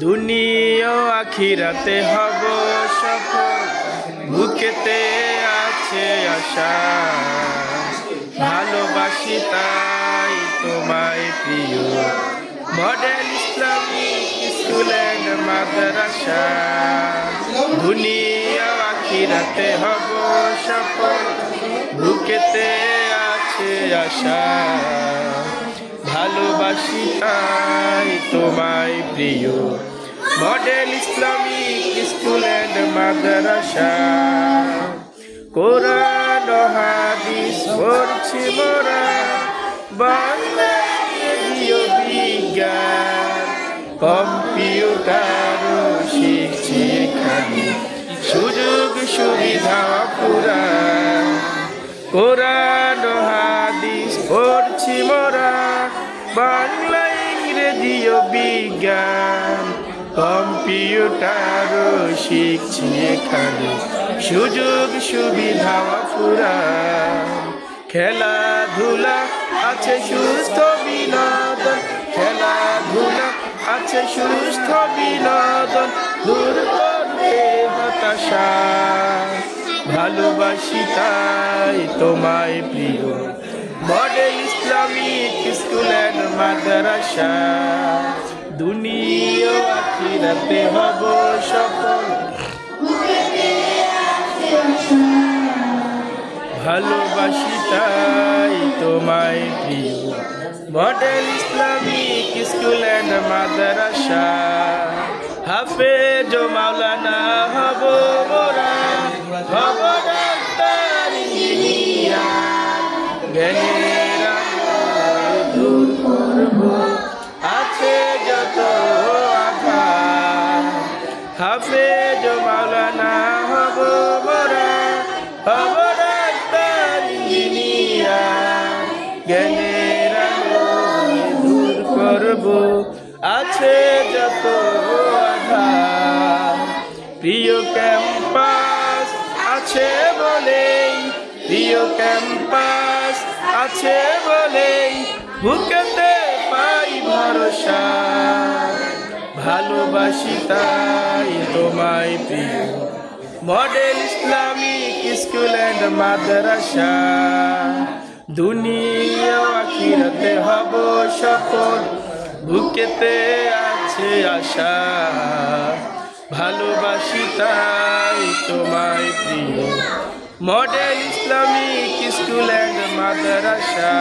দুনিয়া আখিরাতে হব সফল, বুকেতে আছে আশা। ভালোবাসি তাই তোমায় প্রিয়, মডেল ইসলামিক স্কুল এন্ড মাদ্রাসা। দুনিয়া আখিরাতে হব সফল, বুকেতে আছে আশা। ভালোবাসি তাই তোমায় প্রিয়, মডেল ইসলামিক স্কুল এন্ড মাদ্রাসা। কোরআন ও হাদিস পড়ছি মোরা, বাংলা রেডিও বিজ্ঞান, কম্পিউটারও শিখছি এখানে, সুযোগ সুবিধা পুরা। কোরআন ও হাদিস পড়ছি মোরা, বাংলা ইংরেজি ও বিজ্ঞান, কম্পিউটারও শিখছি এখানে, সুযোগ সুবিধা পুরা। খেলাধুলা আছে সুস্থ বিনোদন, খেলাধুলা আছে সুস্থ বিনোদন, দূর করবে হতাশা। ভালোবাসি তাই তোমায় প্রিয়, মডেল ইসলামিক স্কুল এন্ড মাদ্রাসা। দুনিয়া আখিরাতে হব সফল, ভালোবাসি তাই তোমায় প্রিয়, মডেল ইসলামিক স্কুল এন্ড মাদ্রাসা। হাফেজ ও মাওলানা হব মোরা, হব ডাক্তার ইঞ্জিনিয়ার, জ্ঞানের আলো দূর করব আছে যত আঘাত। হাফেজ ও মাওলানা হব মোরা, হব ডাক্তার ইঞ্জিনিয়ার, জ্ঞানের আলো দূর করব আছে যত আঘাত। প্রিয় ক্যাম্পাস আছে বলেই, প্রিয় ক্যাম্পাস আছে বলেই, বুকেতে পাই ভরসা। ভালোবাসি তাই তোমায় প্রিয়, মডেল ইসলামিক স্কুল এন্ড মাদ্রাসা। দুনিয়া আখিরাতে হব সফল, বুকেতে আছে আশা। ভালোবাসি তাই তোমায় প্রিয়, model Islamic school and Madrasa.